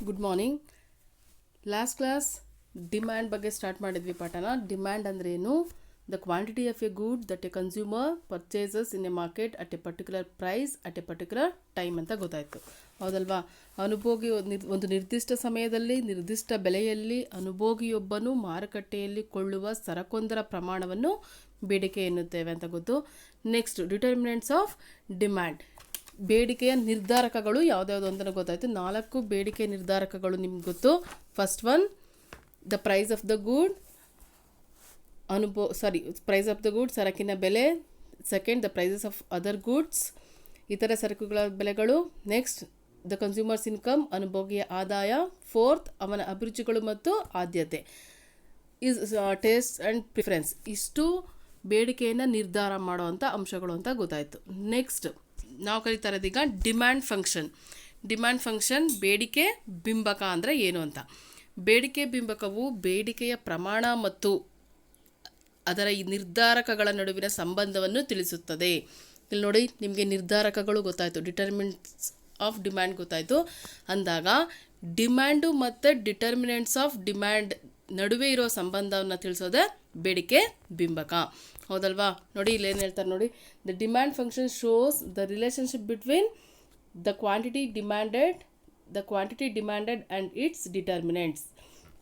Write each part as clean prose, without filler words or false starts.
Good morning. Last class demand ಬಗ್ಗೆ start ಮಾಡಿದ್ವಿ ಪಾಠನ. ಡಿಮ್ಯಾಂಡ್ ಅಂದ್ರೆ ಏನು? The quantity of a good that a consumer purchases in a market at a particular price at a particular time ಅಂತ ಗೊತ್ತಾಯಿತು, ಹೌದಲ್ವಾ? ಅನುಭೋಗಿ ಒಂದು ನಿರ್ದಿಷ್ಟ ಸಮಯದಲ್ಲಿ ನಿರ್ದಿಷ್ಟ ಬೆಲೆಯಲ್ಲಿ ಅನುಭೋಗಿಯೊಬ್ಬನು ಮಾರುಕಟ್ಟೆಯಲ್ಲಿ ಕೊಳ್ಳುವ ಸರಕೊಂದರ ಪ್ರಮಾಣವನ್ನು ಬೇಡಿಕೆ ಎನ್ನುತ್ತೇವೆ ಅಂತ ಗೊತ್ತು. Next, determinants of demand. ಬೇಡಿಕೆಯ ನಿರ್ಧಾರಕಗಳು ಯಾವುದ್ಯಾವುದು ಅಂತ ಗೊತ್ತಾಯಿತು. 4 ಬೇಡಿಕೆ ನಿರ್ಧಾರಕಗಳು ನಿಮ್ಗೆ ಗೊತ್ತು. First one, the price of the good, price of the good ಸರಕಿನ ಬೆಲೆ. Second, the prices of other goods, ಇತರ ಸರಕುಗಳ ಬೆಲೆಗಳು. ನೆಕ್ಸ್ಟ್, ದ ಕನ್ಸ್ಯೂಮರ್ಸ್ ಇನ್ಕಮ್, ಅನುಭೋಗಿಯ ಆದಾಯ. ಫೋರ್ತ್, ಅವನ ಅಭಿರುಚಿಗಳು ಮತ್ತು ಆದ್ಯತೆ, ಟೇಸ್ಟ್ ಆ್ಯಂಡ್ ಪ್ರಿಫರೆನ್ಸ್. ಇಷ್ಟು ಬೇಡಿಕೆಯನ್ನು ನಿರ್ಧಾರ ಮಾಡುವಂಥ ಅಂಶಗಳು ಅಂತ ಗೊತ್ತಾಯಿತು. ನೆಕ್ಸ್ಟ್ ನಾವು ಕಲಿತಾ ಇರೋದೀಗ ಡಿಮ್ಯಾಂಡ್ ಫಂಕ್ಷನ್. ಡಿಮ್ಯಾಂಡ್ ಫಂಕ್ಷನ್ ಬೇಡಿಕೆ ಬಿಂಬಕ ಅಂದರೆ ಏನು ಅಂತ. ಬೇಡಿಕೆ ಬಿಂಬಕವು ಬೇಡಿಕೆಯ ಪ್ರಮಾಣ ಮತ್ತು ಅದರ ಈ ನಿರ್ಧಾರಕಗಳ ನಡುವಿನ ಸಂಬಂಧವನ್ನು ತಿಳಿಸುತ್ತದೆ. ಇಲ್ಲಿ ನೋಡಿ, ನಿಮಗೆ ನಿರ್ಧಾರಕಗಳು ಗೊತ್ತಾಯಿತು, ಡಿಟರ್ಮಿನೆಂಟ್ಸ್ ಆಫ್ ಡಿಮ್ಯಾಂಡ್ ಗೊತ್ತಾಯಿತು ಅಂದಾಗ ಡಿಮ್ಯಾಂಡು ಮತ್ತು ಡಿಟರ್ಮಿನೆಂಟ್ಸ್ ಆಫ್ ಡಿಮ್ಯಾಂಡ್ ನಡುವೆ ಇರೋ ಸಂಬಂಧವನ್ನು ತಿಳಿಸೋದೇ ಬೇಡಿಕೆ ಬಿಂಬಕ, ಹೌದಲ್ವಾ? ನೋಡಿ ಇಲ್ಲಿ ಏನು ಹೇಳ್ತಾರೆ ನೋಡಿ. The demand function shows the relationship between the quantity demanded and its determinants,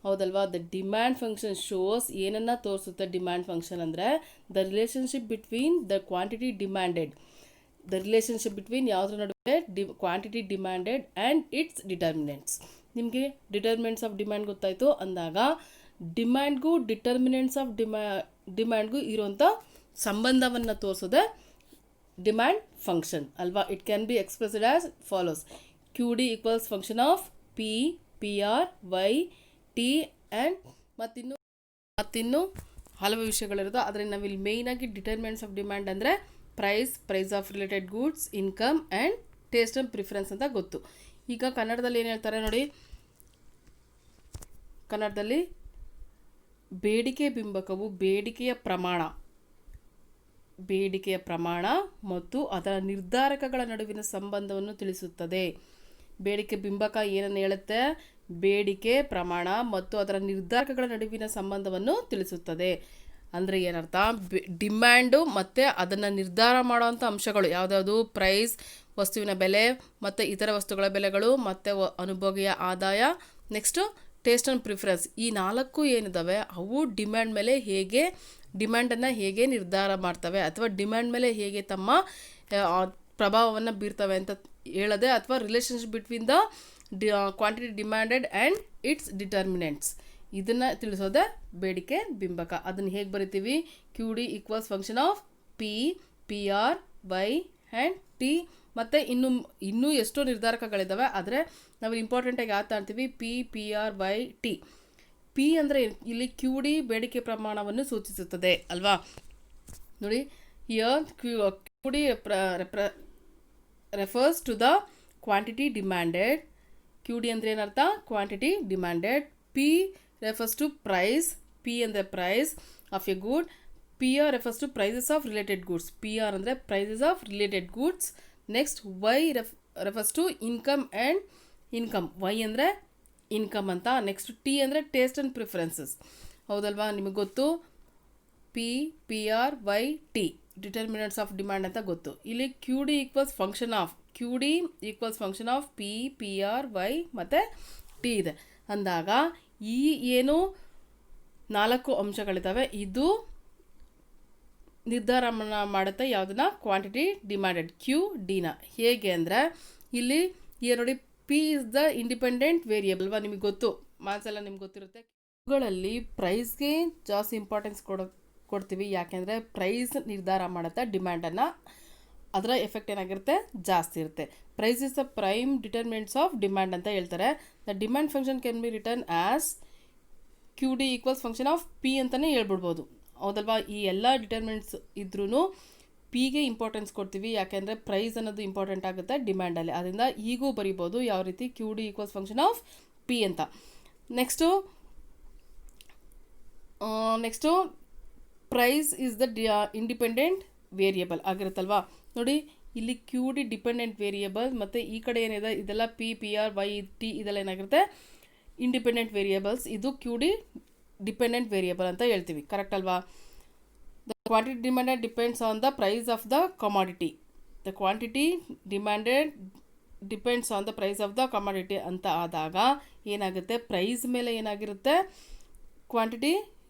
ಹೌದಲ್ವಾ? ದ ಡಿಮ್ಯಾಂಡ್ ಫಂಕ್ಷನ್ ಶೋಸ್ ಏನನ್ನು ತೋರಿಸುತ್ತೆ ಡಿಮ್ಯಾಂಡ್ ಫಂಕ್ಷನ್ ಅಂದರೆ the relationship between the quantity demanded. The relationship between ಯಾವುದ್ರ ನಡುವೆ quantity demanded and its determinants. ನಿಮಗೆ determinants of demand ಗೊತ್ತಾಯಿತು ಅಂದಾಗ ಡಿಮ್ಯಾಂಡ್ಗೂ ಡಿಟರ್ಮಿನೆಂಟ್ಸ್ ಆಫ್ ಡಿಮ್ಯಾಂಡ್ಗೂ ಇರುವಂಥ ಸಂಬಂಧವನ್ನು ತೋರಿಸೋದೆ ಡಿಮ್ಯಾಂಡ್ ಫಂಕ್ಷನ್ ಅಲ್ವಾ? It can be expressed as follows. Q D equals function of P, P R, Y, T and ಮತ್ತಿನ್ನು ಹಲವು ವಿಷಯಗಳಿರುತ್ತೆ. ಆದರೆ ನಾವಿಲ್ಲಿ ಮೇಯ್ನಾಗಿ ಡಿಟರ್ಮಿನೆಂಟ್ಸ್ ಆಫ್ ಡಿಮ್ಯಾಂಡ್ ಅಂದರೆ price of related goods, income and taste and preference ಅಂತ ಗೊತ್ತು. ಈಗ ಕನ್ನಡದಲ್ಲಿ ಏನು ಹೇಳ್ತಾರೆ ನೋಡಿ. ಕನ್ನಡದಲ್ಲಿ ಬೇಡಿಕೆ ಬಿಂಬಕವು ಬೇಡಿಕೆಯ ಪ್ರಮಾಣ ಮತ್ತು ಅದರ ನಿರ್ಧಾರಕಗಳ ನಡುವಿನ ಸಂಬಂಧವನ್ನು ತಿಳಿಸುತ್ತದೆ. ಬೇಡಿಕೆ ಬಿಂಬಕ ಏನನ್ನು ಹೇಳುತ್ತೆ? ಬೇಡಿಕೆ ಪ್ರಮಾಣ ಮತ್ತು ಅದರ ನಿರ್ಧಾರಕಗಳ ನಡುವಿನ ಸಂಬಂಧವನ್ನು ತಿಳಿಸುತ್ತದೆ. ಅಂದರೆ ಏನರ್ಥ? ಡಿಮ್ಯಾಂಡು ಮತ್ತು ಅದನ್ನು ನಿರ್ಧಾರ ಮಾಡುವಂಥ ಅಂಶಗಳು ಯಾವುದ್ಯಾವುದು? ಪ್ರೈಸ್, ವಸ್ತುವಿನ ಬೆಲೆ ಮತ್ತು ಇತರ ವಸ್ತುಗಳ ಬೆಲೆಗಳು, ಮತ್ತು ಅನುಭೋಗಿಯ ಆದಾಯ. Next taste and preference. ಈ 4 ಏನಿದ್ದಾವೆ ಅವು ಡಿಮ್ಯಾಂಡನ್ನು ಹೇಗೆ ನಿರ್ಧಾರ ಮಾಡ್ತವೆ ಅಥವಾ ಡಿಮ್ಯಾಂಡ್ ಮೇಲೆ ಹೇಗೆ ತಮ್ಮ ಪ್ರಭಾವವನ್ನು ಬೀರ್ತವೆ ಅಂತ ಹೇಳೋದೆ, ಅಥವಾ relationship between the quantity demanded and its determinants, ಇದನ್ನು ತಿಳಿಸೋದೆ ಬೇಡಿಕೆ ಬಿಂಬಕ. ಅದನ್ನು ಹೇಗೆ ಬರಿತೀವಿ? Q D equals function of P, P R, Y and T. ಮತ್ತು ಇನ್ನೂ ಎಷ್ಟೋ ನಿರ್ಧಾರಕಗಳಿದ್ದಾವೆ, ಆದರೆ ನಾವು ಇಂಪಾರ್ಟೆಂಟಾಗಿ ಯಾವ್ದು ಅಂತೀವಿ? P, P R, Y, T. P ಅಂದರೆ ಇಲ್ಲಿ ಕ್ಯೂ ಡಿ ಬೇಡಿಕೆ ಪ್ರಮಾಣವನ್ನು ಸೂಚಿಸುತ್ತದೆ ಅಲ್ವಾ? ನೋಡಿ, here Q D refers to the quantity demanded. Q D ಅಂದರೆ ಏನರ್ಥ? Quantity demanded. P refers to price. P ಅಂದರೆ price of a good. P R refers to prices of related goods. P R ಅಂದರೆ prices of related goods. Next, Y refers to income and income. Y ಅಂದರೆ income ಅಂತ. Next, T ಅಂದರೆ taste and preferences, ಹೌದಲ್ವಾ? ನಿಮಗೆ ಗೊತ್ತು P, P R, Y, T determinants of demand ಅಂತ ಗೊತ್ತು. ಇಲ್ಲಿ Q D equals function of P, P R, Y ಮತ್ತು ಟಿ ಇದೆ ಅಂದಾಗ ಈ ಏನು 4 ಅಂಶಗಳಿದ್ದಾವೆ ಇದು ನಿರ್ಧಾರ ಮಾಡುತ್ತೆ ಯಾವುದನ್ನ? ಕ್ವಾಂಟಿಟಿ ಡಿಮ್ಯಾಂಡೆಡ್, ಕ್ಯೂ ಡಿನ. ಹೇಗೆ ಅಂದರೆ ಇಲ್ಲಿ ನೋಡಿ, P is the independent variable ಅಲ್ವಾ? ನಿಮಗೆ ಗೊತ್ತು, ಮಾರ್ಕ್ಸ್ ಎಲ್ಲ ನಿಮ್ಗೆ ಗೊತ್ತಿರುತ್ತೆ. ಇವುಗಳಲ್ಲಿ ಪ್ರೈಸ್ಗೆ ಜಾಸ್ತಿ ಇಂಪಾರ್ಟೆನ್ಸ್ ಕೊಡ್ತೀವಿ. ಯಾಕೆಂದರೆ ಪ್ರೈಸ್ ನಿರ್ಧಾರ ಮಾಡುತ್ತೆ ಡಿಮ್ಯಾಂಡನ್ನು, ಅದರ ಎಫೆಕ್ಟ್ ಏನಾಗಿರುತ್ತೆ? ಜಾಸ್ತಿ ಇರುತ್ತೆ. Price is the prime determinants of demand ಅಂತ ಹೇಳ್ತಾರೆ. The demand function can be return as Q D equals function of P ಅಂತಲೇ ಹೇಳ್ಬಿಡ್ಬೋದು, ಹೌದಲ್ವಾ? ಈ ಎಲ್ಲ ಡಿಟರ್ಮಿನೆಂಟ್ಸ್ ಇದ್ರೂ ಪಿಗೆ ಇಂಪಾರ್ಟೆನ್ಸ್ ಕೊಡ್ತೀವಿ, ಯಾಕೆಂದರೆ ಪ್ರೈಸ್ ಅನ್ನೋದು ಇಂಪಾರ್ಟೆಂಟ್ ಆಗುತ್ತೆ ಡಿಮ್ಯಾಂಡಲ್ಲಿ. ಅದರಿಂದ ಈಗೂ ಬರಿಬೋದು ಯಾವ ರೀತಿ? Q D equals function of P ಅಂತ. Next price is the independent variable ಆಗಿರುತ್ತಲ್ವಾ? ನೋಡಿ, ಇಲ್ಲಿ ಕ್ಯೂ ಡಿ ಡಿಪೆಂಡೆಂಟ್ ವೇರಿಯೇಬಲ್, ಮತ್ತು ಈ ಕಡೆ ಏನಿದೆ ಇದೆಲ್ಲ P P R Y T ಇದೆಲ್ಲ ಏನಾಗಿರುತ್ತೆ ಇಂಡಿಪೆಂಡೆಂಟ್ ವೇರಿಯೇಬಲ್ಸ್. ಇದು ಕ್ಯೂ ಡಿ ಡಿಪೆಂಡೆಂಟ್ ವೇರಿಯೇಬಲ್ ಅಂತ ಹೇಳ್ತೀವಿ, ಕರೆಕ್ಟ್ ಅಲ್ವಾ? The quantity demanded depends on the price of the commodity. The quantity demanded depends on the price of the commodity ಅಂತ ಆದಾಗ ಏನಾಗುತ್ತೆ, price ಮೇಲೆ ಏನಾಗಿರುತ್ತೆ ಕ್ವಾಂಟಿಟಿ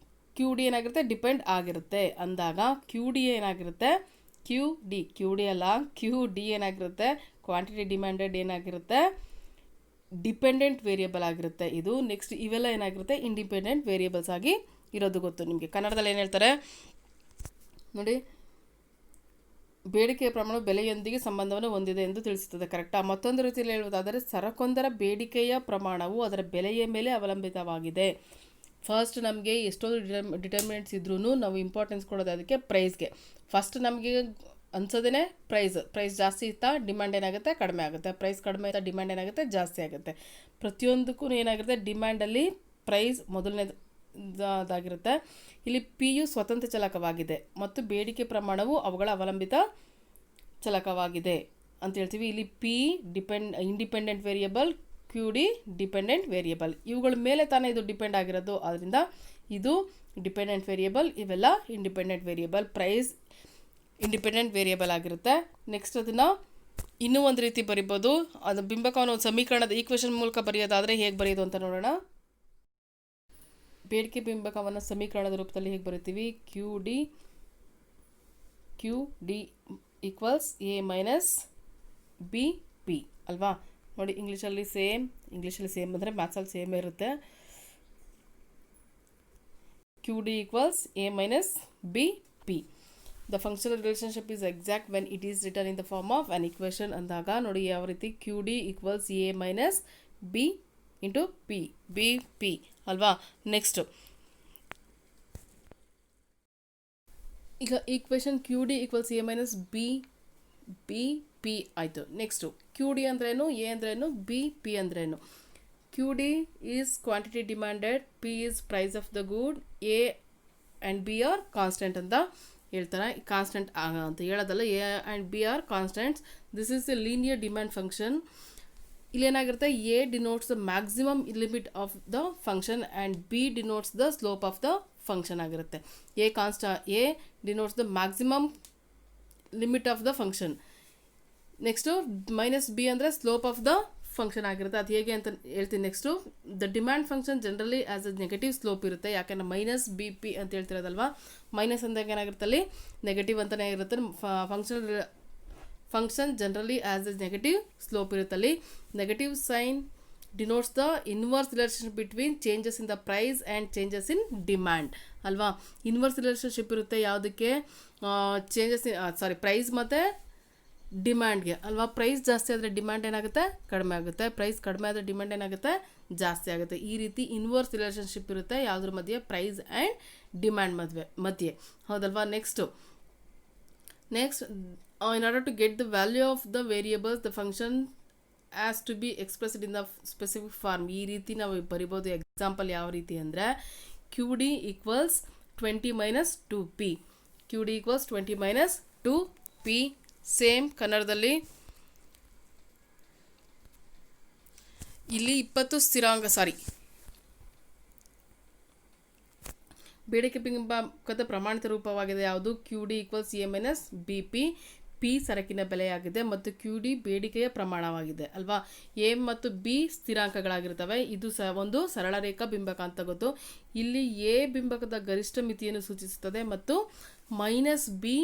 ಕ್ಯೂ ಡಿ ಏನಾಗಿರುತ್ತೆ ಡಿಪೆಂಡ್ ಆಗಿರುತ್ತೆ ಅಂದಾಗ ಕ್ಯೂ ಡಿ ಏನಾಗಿರುತ್ತೆ ಕ್ಯೂ ಡಿ ಅಲ್ಲ ಕ್ಯೂ ಡಿ ಏನಾಗಿರುತ್ತೆ ಕ್ವಾಂಟಿಟಿ ಡಿಮ್ಯಾಂಡೆಡ್ ಏನಾಗಿರುತ್ತೆ ಡಿಪೆಂಡೆಂಟ್ ವೇರಿಯೇಬಲ್ ಆಗಿರುತ್ತೆ ಇದು. ನೆಕ್ಸ್ಟ್ ಇವೆಲ್ಲ ಏನಾಗಿರುತ್ತೆ ಇಂಡಿಪೆಂಡೆಂಟ್ ವೇರಿಯೇಬಲ್ಸ್ ಆಗಿ ಇರೋದು ಗೊತ್ತು ನಿಮಗೆ. ಕನ್ನಡದಲ್ಲಿ ಏನು ಹೇಳ್ತಾರೆ ನೋಡಿ, ಬೇಡಿಕೆಯ ಪ್ರಮಾಣವು ಬೆಲೆಯೊಂದಿಗೆ ಸಂಬಂಧವನ್ನು ಹೊಂದಿದೆ ಎಂದು ತಿಳಿಸುತ್ತದೆ, ಕರೆಕ್ಟಾ? ಮತ್ತೊಂದು ರೀತಿಯಲ್ಲಿ ಹೇಳುವುದಾದರೆ ಸರಕೊಂದರ ಬೇಡಿಕೆಯ ಪ್ರಮಾಣವು ಅದರ ಬೆಲೆಯ ಮೇಲೆ ಅವಲಂಬಿತವಾಗಿದೆ. ಫಸ್ಟ್ ನಮಗೆ ಎಷ್ಟೊಂದು ಡಿಟರ್ಮಿನೆಂಟ್ಸ್ ಇದ್ರೂ ನಾವು ಇಂಪಾರ್ಟೆನ್ಸ್ ಕೊಡೋದು ಅದಕ್ಕೆ ಪ್ರೈಸ್ಗೆ. ಫಸ್ಟ್ ನಮಗೆ ಅನ್ಸೋದೇ ಪ್ರೈಸ್ ಜಾಸ್ತಿ ಇತ್ತಾ ಡಿಮ್ಯಾಂಡ್ ಏನಾಗುತ್ತೆ ಕಡಿಮೆ ಆಗುತ್ತೆ, ಪ್ರೈಸ್ ಕಡಿಮೆ ಇತ್ತಾ ಡಿಮ್ಯಾಂಡ್ ಏನಾಗುತ್ತೆ ಜಾಸ್ತಿ ಆಗುತ್ತೆ. ಪ್ರತಿಯೊಂದಕ್ಕೂ ಏನಾಗಿರುತ್ತೆ ಡಿಮ್ಯಾಂಡಲ್ಲಿ ಪ್ರೈಸ್ ಮೊದಲನೇದಾಗಿರುತ್ತೆ. ಇಲ್ಲಿ ಪಿ ಯು ಸ್ವತಂತ್ರ ಚಲಕವಾಗಿದೆ ಮತ್ತು ಬೇಡಿಕೆ ಪ್ರಮಾಣವು ಅವುಗಳ ಅವಲಂಬಿತ ಚಲಕವಾಗಿದೆ ಅಂತ ಹೇಳ್ತೀವಿ. ಇಲ್ಲಿ P independent variable, Q D dependent variable, ಇವುಗಳ ಮೇಲೆ ತಾನೇ ಇದು ಡಿಪೆಂಡ್ ಆಗಿರೋದು. ಆದ್ದರಿಂದ ಇದು ಡಿಪೆಂಡೆಂಟ್ ವೇರಿಯೇಬಲ್, ಇವೆಲ್ಲ independent variable. Price independent variable ಆಗಿರುತ್ತೆ. ನೆಕ್ಸ್ಟ್ ಅದನ್ನು ಇನ್ನೂ ಒಂದು ರೀತಿ ಬರಿಬೋದು, ಅದು ಬಿಂಬಕವನ್ನು ಒಂದು ಸಮೀಕರಣದ ಈಕ್ವೇಷನ್ ಮೂಲಕ ಬರೆಯೋದಾದರೆ ಹೇಗೆ ಬರೆಯೋದು ಅಂತ ನೋಡೋಣ. ಬೇಡಿಕೆ ಬಿಂಬಕವನ್ನು ಸಮೀಕರಣದ ರೂಪದಲ್ಲಿ ಹೇಗೆ ಬರಿತೀವಿ, Q D equals A minus B P ಅಲ್ವಾ? ನೋಡಿ ಇಂಗ್ಲೀಷಲ್ಲಿ ಸೇಮ್ ಅಂದರೆ ಮ್ಯಾಥ್ಸಲ್ಲಿ ಸೇಮ್ ಇರುತ್ತೆ. Q D equals A minus B P. The functional relationship is exact when it is written in the form of an equation ಅಂದಾಗ ನೋಡಿ ಯಾವ ರೀತಿ Q D equals A minus B into B P ಅಲ್ವಾ? Next ಈಗ equation Q D equals A minus B P ಆಯಿತು. Next Q D ಅಂದ್ರೇನು, A ಅಂದ್ರೇನು, B P ಅಂದ್ರೇನು? Q D is quantity demanded, P is price of the good, A and B are constant ಅಂತ ಹೇಳ್ತಾರೆ. Constant ಅಂತ ಹೇಳೋದಲ್ಲ, A and B are constants. This is a linear demand function. ಇಲ್ಲೇನಾಗಿರುತ್ತೆ, A denotes the maximum limit of the function and B denotes the slope of the function ಆಗಿರುತ್ತೆ. A denotes the maximum limit of the function. Next minus B ಅಂದರೆ slope of the function ಆಗಿರುತ್ತೆ. ಅದು ಹೇಗೆ ಅಂತ ಹೇಳ್ತೀನಿ. Next the demand function generally as a negative slope ಇರುತ್ತೆ, ಯಾಕೆಂದರೆ minus B P ಅಂತ ಹೇಳ್ತಿರೋದಲ್ವಾ. ಮೈನಸ್ ಅಂದಾಗ ಏನಾಗಿರುತ್ತೆ ಅಲ್ಲಿ ನೆಗೆಟಿವ್ ಅಂತಲೇ ಇರುತ್ತೆ. Function generally has a negative slope ಇರುತ್ತಲ್ಲಿ. Negative sign denotes the inverse relationship between changes in the price and changes in demand ಅಲ್ವಾ. ಇನ್ವರ್ಸ್ ರಿಲೇಷನ್ಶಿಪ್ ಇರುತ್ತೆ ಯಾವುದಕ್ಕೆ, ಪ್ರೈಸ್ ಮತ್ತು ಡಿಮ್ಯಾಂಡ್ಗೆ ಅಲ್ವಾ. ಪ್ರೈಸ್ ಜಾಸ್ತಿ ಆದರೆ ಡಿಮ್ಯಾಂಡ್ ಏನಾಗುತ್ತೆ ಕಡಿಮೆ ಆಗುತ್ತೆ, ಪ್ರೈಸ್ ಕಡಿಮೆ ಆದರೆ ಡಿಮ್ಯಾಂಡ್ ಏನಾಗುತ್ತೆ ಜಾಸ್ತಿ ಆಗುತ್ತೆ. ಈ ರೀತಿ ಇನ್ವರ್ಸ್ ರಿಲೇಷನ್ಶಿಪ್ ಇರುತ್ತೆ ಯಾವುದ್ರ ಮಧ್ಯೆ, ಪ್ರೈಸ್ ಆ್ಯಂಡ್ ಡಿಮ್ಯಾಂಡ್ ಮಧ್ಯೆ, ಹೌದಲ್ವಾ. Next in order to get the value of the variables the function has to be expressed in the specific form. ಈ ರೀತಿ ನಾವು ಬರಿಬೋದು. ಎಕ್ಸಾಂಪಲ್ ಯಾವ ರೀತಿ ಅಂದರೆ Q D equals 20 minus 2p, Q D equals 20 minus 2p. Same ಕನ್ನಡದಲ್ಲಿ ಇಲ್ಲಿ 20 ಸ್ಥಿರಾಂಕ ಬೇಡಿಕೆ ಬಿಂಬಕದ ಪ್ರಮಾಣಿತ ರೂಪವಾಗಿದೆ ಯಾವುದು, Q D equals A minus B P. P ಸರಕಿನ ಬೆಲೆಯಾಗಿದೆ ಮತ್ತು ಕ್ಯೂ ಡಿ ಬೇಡಿಕೆಯ ಪ್ರಮಾಣವಾಗಿದೆ ಅಲ್ವಾ. ಎ ಮತ್ತು ಬಿ ಸ್ಥಿರಾಂಕಗಳಾಗಿರ್ತವೆ. ಇದು ಒಂದು ಸರಳ ರೇಖಾ ಬಿಂಬಕ ಅಂತ ಗೊತ್ತು. ಇಲ್ಲಿ ಎ ಬಿಂಬಕದ ಗರಿಷ್ಠ ಮಿತಿಯನ್ನು ಸೂಚಿಸುತ್ತದೆ ಮತ್ತು ಮೈನಸ್ ಬಿ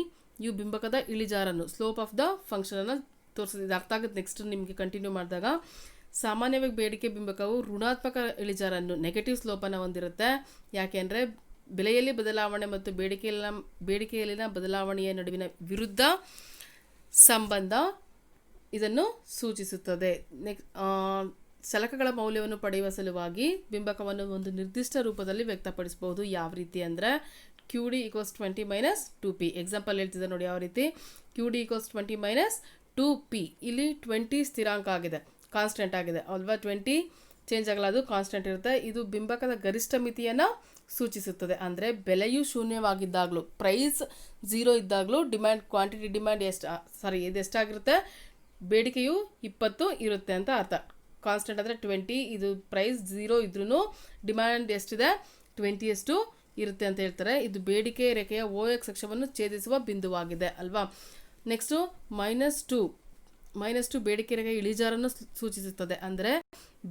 ಯು ಬಿಂಬಕದ ಇಳಿಜಾರನ್ನು, ಸ್ಲೋಪ್ ಆಫ್ ದ ಫಂಕ್ಷನನ್ನು ತೋರಿಸಿದೆ. ಇದು ಅರ್ಥ ಆಗುತ್ತೆ. ನೆಕ್ಸ್ಟ್ ನಿಮಗೆ ಕಂಟಿನ್ಯೂ ಮಾಡಿದಾಗ ಸಾಮಾನ್ಯವಾಗಿ ಬೇಡಿಕೆ ಬಿಂಬಕವು ಋಣಾತ್ಮಕ ಇಳಿಜಾರನ್ನು, ನೆಗೆಟಿವ್ ಸ್ಲೋಪನ್ನು ಹೊಂದಿರುತ್ತೆ. ಯಾಕೆಂದರೆ ಬೆಲೆಯಲ್ಲಿ ಬದಲಾವಣೆ ಮತ್ತು ಬೇಡಿಕೆಯಲ್ಲಿನ ಬದಲಾವಣೆಯ ನಡುವಿನ ವಿರುದ್ಧ ಸಂಬಂಧ ಇದನ್ನು ಸೂಚಿಸುತ್ತದೆ. ಸಲಕಗಳ ಮೌಲ್ಯವನ್ನು ಪಡೆಯುವ ಸಲುವಾಗಿ ಬಿಂಬಕವನ್ನು ಒಂದು ನಿರ್ದಿಷ್ಟ ರೂಪದಲ್ಲಿ ವ್ಯಕ್ತಪಡಿಸಬಹುದು. ಯಾವ ರೀತಿ ಅಂದರೆ Q D equals 20 minus 2p. Example ಹೇಳ್ತಿದ್ದೆ ನೋಡಿ ಯಾವ ರೀತಿ. Q D equals 20 minus 2p. ಇಲ್ಲಿ 20 ಸ್ಥಿರಾಂಕ ಆಗಿದೆ, ಕಾನ್ಸ್ಟೆಂಟ್ ಆಗಿದೆ ಅಲ್ವಾ. 20 ಚೇಂಜ್ ಆಗಲ್ಲ, ಅದು ಕಾನ್ಸ್ಟೆಂಟ್ ಇರುತ್ತೆ. ಇದು ಬಿಂಬಕದ ಗರಿಷ್ಠ ಮಿತಿಯನ್ನು ಸೂಚಿಸುತ್ತದೆ. ಅಂದರೆ ಬೆಲೆಯು ಶೂನ್ಯವಾಗಿದ್ದಾಗಲೂ, ಪ್ರೈಸ್ 0 ಇದ್ದಾಗಲೂ ಕ್ವಾಂಟಿಟಿ ಡಿಮ್ಯಾಂಡ್ ಇದು ಎಷ್ಟಾಗಿರುತ್ತೆ, ಬೇಡಿಕೆಯು 20 ಇರುತ್ತೆ ಅಂತ ಅರ್ಥ. ಕಾನ್ಸ್ಟೆಂಟ್ ಅಂದರೆ 20, ಇದು ಪ್ರೈಸ್ 0 ಇದ್ರೂ ಡಿಮ್ಯಾಂಡ್ ಎಷ್ಟಿದೆ 20 ಇರುತ್ತೆ ಅಂತ ಹೇಳ್ತಾರೆ. ಇದು ಬೇಡಿಕೆ ರೇಖೆಯ OX ಅಕ್ಷವನ್ನು ಛೇದಿಸುವ ಬಿಂದುವಾಗಿದೆ ಅಲ್ವಾ. ನೆಕ್ಸ್ಟು -2 ಬೇಡಿಕೆ ರೇಖೆಯ ಇಳಿಜಾರನ್ನು ಸೂಚಿಸುತ್ತದೆ. ಅಂದರೆ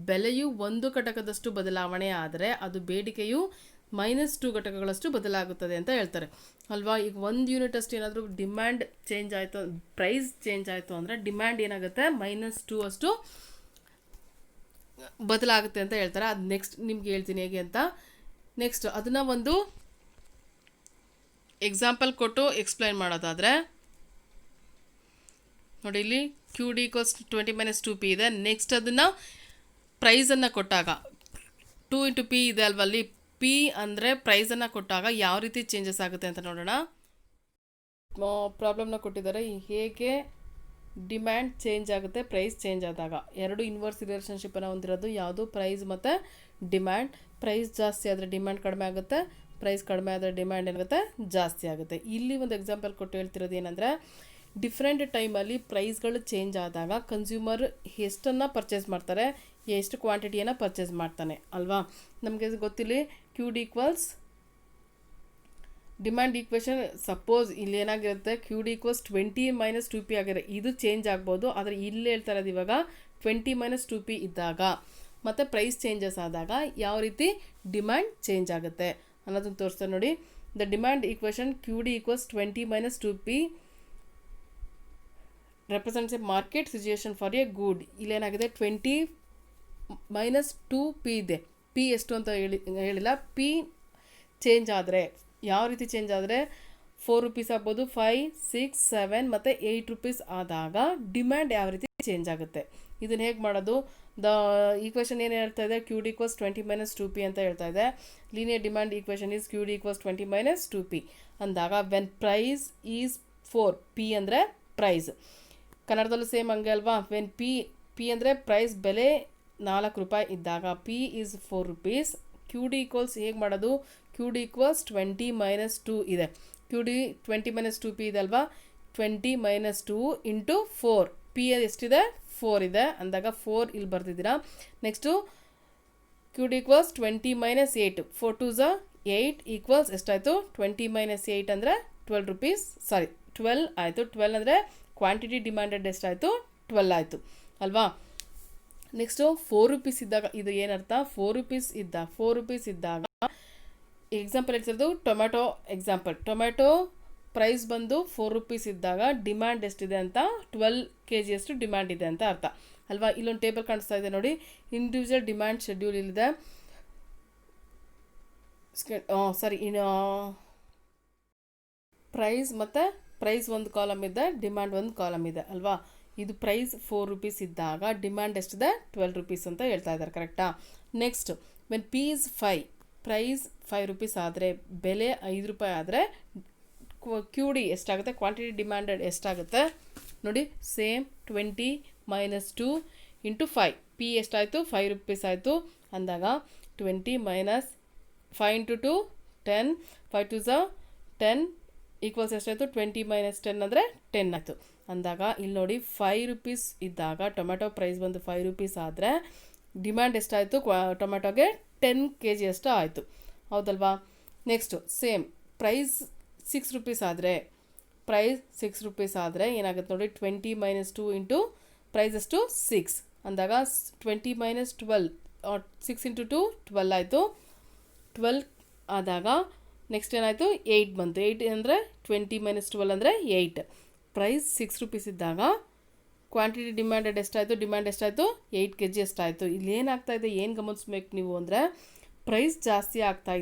ಬೆಲೆಯು 1 ಘಟಕದಷ್ಟು ಬದಲಾವಣೆ ಆದರೆ ಅದು ಬೇಡಿಕೆಯು -2 ಘಟಕಗಳಷ್ಟು ಬದಲಾಗುತ್ತದೆ ಅಂತ ಹೇಳ್ತಾರೆ ಅಲ್ವಾ. ಈಗ 1 ಯೂನಿಟ್ ಅಷ್ಟು ಏನಾದರೂ ಡಿಮ್ಯಾಂಡ್ ಚೇಂಜ್ ಆಯಿತು, ಪ್ರೈಸ್ ಚೇಂಜ್ ಆಯಿತು ಅಂದರೆ ಡಿಮ್ಯಾಂಡ್ ಏನಾಗುತ್ತೆ -2 ಅಷ್ಟು ಬದಲಾಗುತ್ತೆ ಅಂತ ಹೇಳ್ತಾರೆ. ಅದು ನೆಕ್ಸ್ಟ್ ನಿಮ್ಗೆ ಹೇಳ್ತೀನಿ ಹೇಗೆ ಅಂತ. ನೆಕ್ಸ್ಟ್ ಅದನ್ನು ಒಂದು ಎಕ್ಸಾಂಪಲ್ ಕೊಟ್ಟು ಎಕ್ಸ್ಪ್ಲೈನ್ ಮಾಡೋದಾದರೆ ನೋಡಿ, ಇಲ್ಲಿ QD = 20 - 2P ಇದೆ. ನೆಕ್ಸ್ಟ್ ಅದನ್ನು ಪ್ರೈಸನ್ನು ಕೊಟ್ಟಾಗ 2 × P ಇದೆ ಅಲ್ವ, ಅಲ್ಲಿ P ಅಂದರೆ ಪ್ರೈಸನ್ನು ಕೊಟ್ಟಾಗ ಯಾವ ರೀತಿ ಚೇಂಜಸ್ ಆಗುತ್ತೆ ಅಂತ ನೋಡೋಣ. ಪ್ರಾಬ್ಲಮ್ನ ಕೊಟ್ಟಿದ್ದಾರೆ, ಹೇಗೆ ಡಿಮ್ಯಾಂಡ್ ಚೇಂಜ್ ಆಗುತ್ತೆ ಪ್ರೈಸ್ ಚೇಂಜ್ ಆದಾಗ. ಎರಡು ಇನ್ವರ್ಸ್ ರಿಲೇಷನ್ಶಿಪ್ಪನ್ನು ಹೊಂದಿರೋದು ಯಾವುದು, ಪ್ರೈಸ್ ಮತ್ತು ಡಿಮ್ಯಾಂಡ್. ಪ್ರೈಸ್ ಜಾಸ್ತಿ ಆದರೆ ಡಿಮ್ಯಾಂಡ್ ಕಡಿಮೆ ಆಗುತ್ತೆ, ಪ್ರೈಸ್ ಕಡಿಮೆ ಆದರೆ ಡಿಮ್ಯಾಂಡ್ ಏನಾಗುತ್ತೆ ಜಾಸ್ತಿ ಆಗುತ್ತೆ. ಇಲ್ಲಿ ಒಂದು ಎಕ್ಸಾಂಪಲ್ ಕೊಟ್ಟು ಹೇಳ್ತಿರೋದು ಏನಂದರೆ, ಡಿಫ್ರೆಂಟ್ ಟೈಮಲ್ಲಿ ಪ್ರೈಸ್ಗಳು ಚೇಂಜ್ ಆದಾಗ ಕನ್ಸ್ಯೂಮರ್ ಎಷ್ಟನ್ನು ಪರ್ಚೇಸ್ ಮಾಡ್ತಾರೆ, ಎಷ್ಟು ಕ್ವಾಂಟಿಟಿಯನ್ನು ಪರ್ಚೇಸ್ ಮಾಡ್ತಾನೆ ಅಲ್ವಾ. ನಮಗೆ ಗೊತ್ತಿಲ್ಲ QD = ಡಿಮ್ಯಾಂಡ್ ಈಕ್ವೇಷನ್. ಸಪೋಸ್ ಇಲ್ಲಿ ಏನಾಗಿರುತ್ತೆ, QD = 20 - 2P ಆಗಿರೋ ಇದು ಚೇಂಜ್ ಆಗ್ಬೋದು. ಆದರೆ ಇಲ್ಲಿ ಹೇಳ್ತಾ ಇರೋದು ಇವಾಗ 20 - 2P ಇದ್ದಾಗ ಮತ್ತು ಪ್ರೈಸ್ ಚೇಂಜಸ್ ಆದಾಗ ಯಾವ ರೀತಿ ಡಿಮ್ಯಾಂಡ್ ಚೇಂಜ್ ಆಗುತ್ತೆ ಅನ್ನೋದನ್ನು ತೋರಿಸ್ತಾರೆ ನೋಡಿ. The demand equation QD = 20 - 2P represents a market situation for a good. ಇಲ್ಲೇನಾಗಿದೆ 20 - 2P ಇದೆ. P ಎಷ್ಟು ಅಂತ ಹೇಳಿಲ್ಲ. P ಚೇಂಜ್ ಆದರೆ ಯಾವ ರೀತಿ ಚೇಂಜ್ ಆದರೆ 4 ರೂಪೀಸ್ ಆಗ್ಬೋದು, 5, 6, 7 ಮತ್ತು 8 ರೂಪೀಸ್ ಆದಾಗ ಡಿಮ್ಯಾಂಡ್ ಯಾವ ರೀತಿ ಚೇಂಜ್ ಆಗುತ್ತೆ. ಇದನ್ನು ಹೇಗೆ ಮಾಡೋದು, ದ ಈಕ್ವೇಷನ್ ಏನು ಹೇಳ್ತಾ ಇದೆ, QD = 20 - 2P ಅಂತ ಹೇಳ್ತಾ ಇದೆ. Linear demand equation is QD = 20 - 2P ಅಂದಾಗ ವೆನ್ ಪ್ರೈಸ್ ಈಸ್ 4, P ಅಂದರೆ ಪ್ರೈಸ್. ಕನ್ನಡದಲ್ಲೂ ಸೇಮ್ ಹಂಗೆ ಅಲ್ವಾ. ವೆನ್ P ಅಂದರೆ ಪ್ರೈಸ್ ಬೆಲೆ 4 ರೂಪಾಯಿ ಇದ್ದಾಗ P ಈಸ್ 4 ರೂಪೀಸ್. QD = ಹೇಗೆ ಮಾಡೋದು, QD = 20 - 2 ಇದೆ. QD 20 - 2P ಇದೆ ಅಲ್ವಾ. 20 - 2 × 4, P ಎಷ್ಟಿದೆ 4 ಇದೆ ಅಂದಾಗ 4 ಇಲ್ಲಿ ಬರ್ತಿದ್ದೀರಾ. ನೆಕ್ಸ್ಟು QD = 20 - 8, 4 2s 8 ಈಕ್ವಲ್ಸ್ ಎಷ್ಟಾಯಿತು, 20 - 8 ಅಂದರೆ 12 ರೂಪೀಸ್, 12 ಆಯಿತು. 12 ಅಂದರೆ ಕ್ವಾಂಟಿಟಿ ಡಿಮ್ಯಾಂಡೆಡ್ ಎಷ್ಟಾಯಿತು, 12 ಆಯಿತು ಅಲ್ವಾ. ನೆಕ್ಸ್ಟು 4 ರೂಪೀಸ್ ಇದ್ದಾಗ ಇದು ಏನರ್ಥ, 4 ರೂಪೀಸ್ ಇದ್ದಾಗ ಎಕ್ಸಾಂಪಲ್ ಹೇಳ್ತಿರೋದು ಟೊಮೆಟೊ ಎಕ್ಸಾಂಪಲ್. ಟೊಮೆಟೊ ಪ್ರೈಸ್ ಬಂದು 4 ರೂಪೀಸ್ ಇದ್ದಾಗ ಡಿಮ್ಯಾಂಡ್ ಎಷ್ಟಿದೆ ಅಂತ 12 kg ಅಷ್ಟು ಡಿಮ್ಯಾಂಡ್ ಇದೆ ಅಂತ ಅರ್ಥ ಅಲ್ವಾ. ಇಲ್ಲೊಂದು ಟೇಬಲ್ ಕಾಣಿಸ್ತಾ ಇದೆ ನೋಡಿ, ಇಂಡಿವಿಜುವಲ್ ಡಿಮ್ಯಾಂಡ್ ಶೆಡ್ಯೂಲ್ ಇಲ್ಲಿದೆ. ಪ್ರೈಸ್ ಮತ್ತು ಪ್ರೈಸ್ ಒಂದು ಕಾಲಮ್ ಇದೆ, ಡಿಮ್ಯಾಂಡ್ ಒಂದು ಕಾಲಮ್ ಇದೆ ಅಲ್ವಾ. ಇದು ಪ್ರೈಸ್ 4 ರೂಪೀಸ್ ಇದ್ದಾಗ ಡಿಮ್ಯಾಂಡ್ ಎಷ್ಟಿದೆ 12 ರೂಪೀಸ್ ಅಂತ ಹೇಳ್ತಾ ಇದ್ದಾರೆ, ಕರೆಕ್ಟಾ. Next when P is 5, price 5 rupees ಆದರೆ ಬೆಲೆ 5 ರೂಪಾಯಿ ಆದರೆ QD ಎಷ್ಟಾಗುತ್ತೆ, ಕ್ವಾಂಟಿಟಿ ಡಿಮ್ಯಾಂಡೆಡ್ ಎಷ್ಟಾಗುತ್ತೆ ನೋಡಿ. ಸೇಮ್ 20 - 2 × 5, P ಎಷ್ಟಾಯಿತು 5 ರೂಪೀಸ್ ಆಯಿತು ಅಂದಾಗ 20 - 5 × 2 10, 5 2s 10 ಈಕ್ವಲ್ಸ್ ಎಷ್ಟಾಯಿತು, 20 - 10 ಅಂದರೆ 10 ಆಯಿತು ಅಂದಾಗ ಇಲ್ಲಿ ನೋಡಿ 5 ರೂಪೀಸ್ ಇದ್ದಾಗ ಟೊಮೆಟೊ ಪ್ರೈಸ್ ಬಂದು 5 ರೂಪೀಸ್ ಆದರೆ ಡಿಮ್ಯಾಂಡ್ ಎಷ್ಟಾಯಿತು ಟೊಮೆಟೊಗೆ 10 kg ಅಷ್ಟು ಆಯಿತು, ಹೌದಲ್ವಾ. ನೆಕ್ಸ್ಟು ಸೇಮ್ ಪ್ರೈಸ್ 6 ರೂಪೀಸ್ ಆದರೆ ಏನಾಗುತ್ತೆ ನೋಡಿ, 20 - 2 × ಪ್ರೈಸ್ ಅಷ್ಟು 6 ಅಂದಾಗ 20 - 12, 6 × 2 12 ಆಯಿತು. 12 ಆದಾಗ ನೆಕ್ಸ್ಟ್ ಏನಾಯಿತು 8 ಬಂತು. 8 ಅಂದರೆ 20 - 12 ಅಂದರೆ 8. ಪ್ರೈಸ್ 6 ರೂಪೀಸ್ ಇದ್ದಾಗ ಕ್ವಾಂಟಿಟಿ ಡಿಮ್ಯಾಂಡೆಡ್ ಎಷ್ಟಾಯಿತು, ಡಿಮ್ಯಾಂಡ್ ಎಷ್ಟಾಯಿತು 8 kg ಅಷ್ಟಾಯಿತು. ಇಲ್ಲಿ ಏನಾಗ್ತಾ ಇದೆ, ಏನು ಗಮನಿಸ್ಬೇಕು ನೀವು ಅಂದರೆ ಪ್ರೈಸ್ ಜಾಸ್ತಿ ಆಗ್ತಾ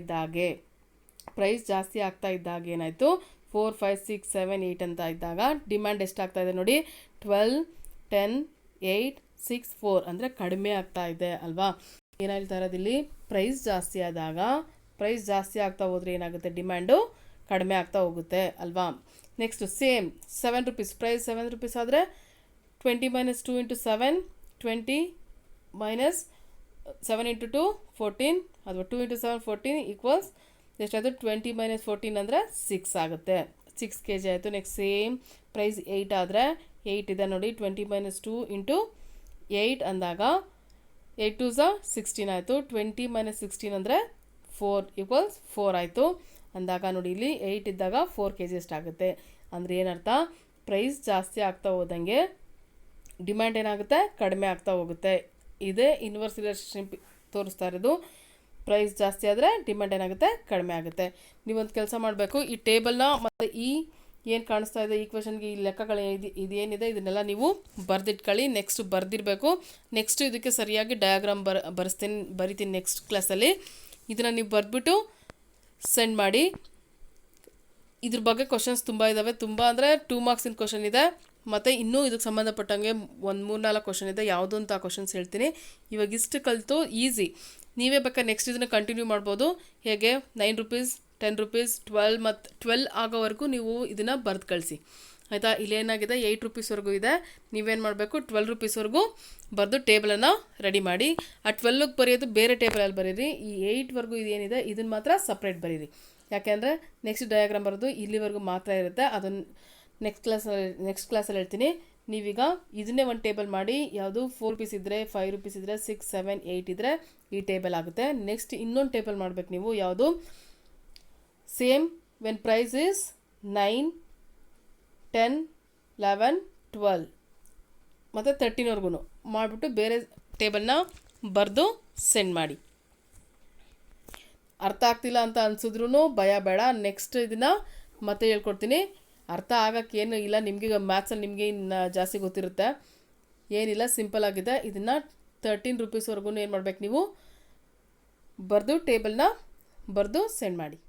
ಇದ್ದಾಗ ಏನಾಯಿತು 4 5 6 7 8 ಅಂತ ಇದ್ದಾಗ ಡಿಮ್ಯಾಂಡ್ ಎಷ್ಟಾಗ್ತಾ ಇದೆ ನೋಡಿ, 12 10 8 6 4 ಅಂದರೆ ಕಡಿಮೆ ಆಗ್ತಾ ಇದೆ ಅಲ್ವಾ. ಏನು ಹೇಳ್ತಾ ಇರೋದು ಇಲ್ಲಿ, ಪ್ರೈಸ್ ಜಾಸ್ತಿ ಆಗ್ತಾ ಹೋದರೆ ಏನಾಗುತ್ತೆ, ಡಿಮ್ಯಾಂಡು ಕಡಿಮೆ ಆಗ್ತಾ ಹೋಗುತ್ತೆ ಅಲ್ವಾ. Next same 7 rupees, price 7 rupees ಆದರೆ 20 - 2 × 7, 20 - 7 ಇಂಟು 2 14 ಅಥವಾ 2 ಇಂಟು 7 14 ಈಕ್ವಲ್ಸ್ ಎಷ್ಟಾಯಿತು 20 ಮೈನಸ್ 14 ಅಂದರೆ 6 ಆಗುತ್ತೆ. 6 kg ಆಯಿತು. ನೆಕ್ಸ್ಟ್ ಸೇಮ್ ಪ್ರೈಸ್ 8 ಆದರೆ 8 ಇದೆ ನೋಡಿ, 20 ಮೈನಸ್ 2 ಇಂಟು 8 ಅಂದಾಗ 8 2 16 ಆಯಿತು. 20 ಮೈನಸ್ 16 ಅಂದರೆ 4 ಈಕ್ವಲ್ಸ್ 4 ಆಯಿತು ಅಂದಾಗ ನೋಡಿ ಇಲ್ಲಿ 8 ಇದ್ದಾಗ 4 kg ಎಷ್ಟಾಗುತ್ತೆ ಅಂದರೆ ಏನರ್ಥ, ಪ್ರೈಸ್ ಜಾಸ್ತಿ ಆಗ್ತಾ ಹೋದಂಗೆ ಡಿಮ್ಯಾಂಡ್ ಏನಾಗುತ್ತೆ, ಕಡಿಮೆ ಆಗ್ತಾ ಹೋಗುತ್ತೆ. ಇದೇ ಇನ್ವರ್ಸ್ ರಿಲೇಶನ್ಶಿಪ್ ತೋರಿಸ್ತಾ ಇರೋದು. ಪ್ರೈಸ್ ಜಾಸ್ತಿ ಆದರೆ ಡಿಮ್ಯಾಂಡ್ ಏನಾಗುತ್ತೆ, ಕಡಿಮೆ ಆಗುತ್ತೆ. ನೀವೊಂದು ಕೆಲಸ ಮಾಡಬೇಕು, ಈ ಟೇಬಲ್ನ ಮತ್ತು ಏನು ಕಾಣಿಸ್ತಾ ಇದೆ ಈಕ್ವೇಷನ್ಗೆ ಈ ಲೆಕ್ಕಗಳು ಇದೇನಿದೆ ಇದನ್ನೆಲ್ಲ ನೀವು ಬರೆದಿಟ್ಕೊಳ್ಳಿ. ನೆಕ್ಸ್ಟ್ ಬರೆದಿರಬೇಕು. ನೆಕ್ಸ್ಟು ಇದಕ್ಕೆ ಸರಿಯಾಗಿ ಡಯಾಗ್ರಾಮ್ ಬರಿತೀನಿ ನೆಕ್ಸ್ಟ್ ಕ್ಲಾಸಲ್ಲಿ. ಇದನ್ನು ನೀವು ಬರೆದ್ಬಿಟ್ಟು ಸೆಂಡ್ ಮಾಡಿ. ಇದ್ರ ಬಗ್ಗೆ ಕ್ವಶನ್ಸ್ ತುಂಬ ಇದ್ದಾವೆ, ತುಂಬ ಅಂದರೆ 2 ಮಾರ್ಕ್ಸಿನ ಕ್ವಶನ್ ಇದೆ. ಮತ್ತು ಇನ್ನೂ ಇದಕ್ಕೆ ಸಂಬಂಧಪಟ್ಟಂಗೆ ಒಂದು 3-4 ಕ್ವಶನ್ ಇದೆ. ಯಾವುದು ಅಂತ ಆ ಕ್ವಶನ್ಸ್ ಹೇಳ್ತೀನಿ. ಇವಾಗ ಇಷ್ಟು ಕಲಿತು ಈಸಿ. ನೀವೇ ಬೇಕಾದ್ರೆ ನೆಕ್ಸ್ಟ್ ಇದನ್ನು ಕಂಟಿನ್ಯೂ ಮಾಡ್ಬೋದು. ಹೇಗೆ 9 ರೂಪೀಸ್ 10 ರೂಪೀಸ್ 12 ಮತ್ತು 12 ಆಗೋವರೆಗೂ ನೀವು ಇದನ್ನು ಬರೆದು ಕಳಿಸಿ ಆಯಿತಾ. ಇಲ್ಲೇನಾಗಿದೆ 8 ರೂಪೀಸ್ವರೆಗೂ ಇದೆ. ನೀವೇನು ಮಾಡಬೇಕು 12 ರೂಪೀಸ್ವರೆಗೂ ಬರೆದು ಟೇಬಲನ್ನು ರೆಡಿ ಮಾಡಿ. ಆ 12ಗೆ ಬರೆಯೋದು ಬೇರೆ ಟೇಬಲಲ್ಲಿ ಬರೀರಿ. ಈ 8ವರೆಗೂ ಇದೇನಿದೆ ಇದನ್ನು ಮಾತ್ರ ಸಪ್ರೇಟ್ ಬರೀರಿ. ಯಾಕೆಂದರೆ ನೆಕ್ಸ್ಟ್ ಡಯಾಗ್ರಾಮ್ ಬರೋದು ಇಲ್ಲಿವರೆಗೂ ಮಾತ್ರ ಇರುತ್ತೆ. ಅದನ್ನು ನೆಕ್ಸ್ಟ್ ಕ್ಲಾಸಲ್ಲಿ ಹೇಳ್ತೀನಿ. ನೀವೀಗ ಇದನ್ನೇ ಒಂದು ಟೇಬಲ್ ಮಾಡಿ. ಯಾವುದು 4 ರೂಪೀಸ್ ಇದ್ದರೆ 5 ರೂಪೀಸ್ ಇದ್ದರೆ 6 7 8 ಇದ್ದರೆ ಈ ಟೇಬಲ್ ಆಗುತ್ತೆ. ನೆಕ್ಸ್ಟ್ ಇನ್ನೊಂದು ಟೇಬಲ್ ಮಾಡಬೇಕು ನೀವು. ಯಾವುದು ಸೇಮ್ ವೆನ್ ಪ್ರೈಸ್ ಇಸ್ 9 10 11 12 ಮತ್ತು 13ವರೆಗೂ ಮಾಡಿಬಿಟ್ಟು ಬೇರೆ ಟೇಬಲ್ನ ಬರೆದು ಸೆಂಡ್ ಮಾಡಿ. ಅರ್ಥ ಆಗ್ತಿಲ್ಲ ಅಂತ ಅನಿಸಿದ್ರೂ ಭಯ ಬೇಡ. ನೆಕ್ಸ್ಟ್ ಇದನ್ನು ಮತ್ತೆ ಹೇಳ್ಕೊಡ್ತೀನಿ. ಅರ್ಥ ಆಗೋಕ್ಕೇನು ಇಲ್ಲ, ನಿಮಗೆ ಮ್ಯಾಥ್ಸಲ್ಲಿ ನಿಮಗೆ ಇನ್ನು ಜಾಸ್ತಿ ಗೊತ್ತಿರುತ್ತೆ. ಏನಿಲ್ಲ, ಸಿಂಪಲ್ ಆಗಿದೆ. ಇದನ್ನು 13 ರೂಪೀಸ್ವರೆಗೂ ಏನು ಮಾಡಬೇಕು ನೀವು ಬರೆದು ಟೇಬಲ್ನ ಬರೆದು ಸೆಂಡ್ ಮಾಡಿ.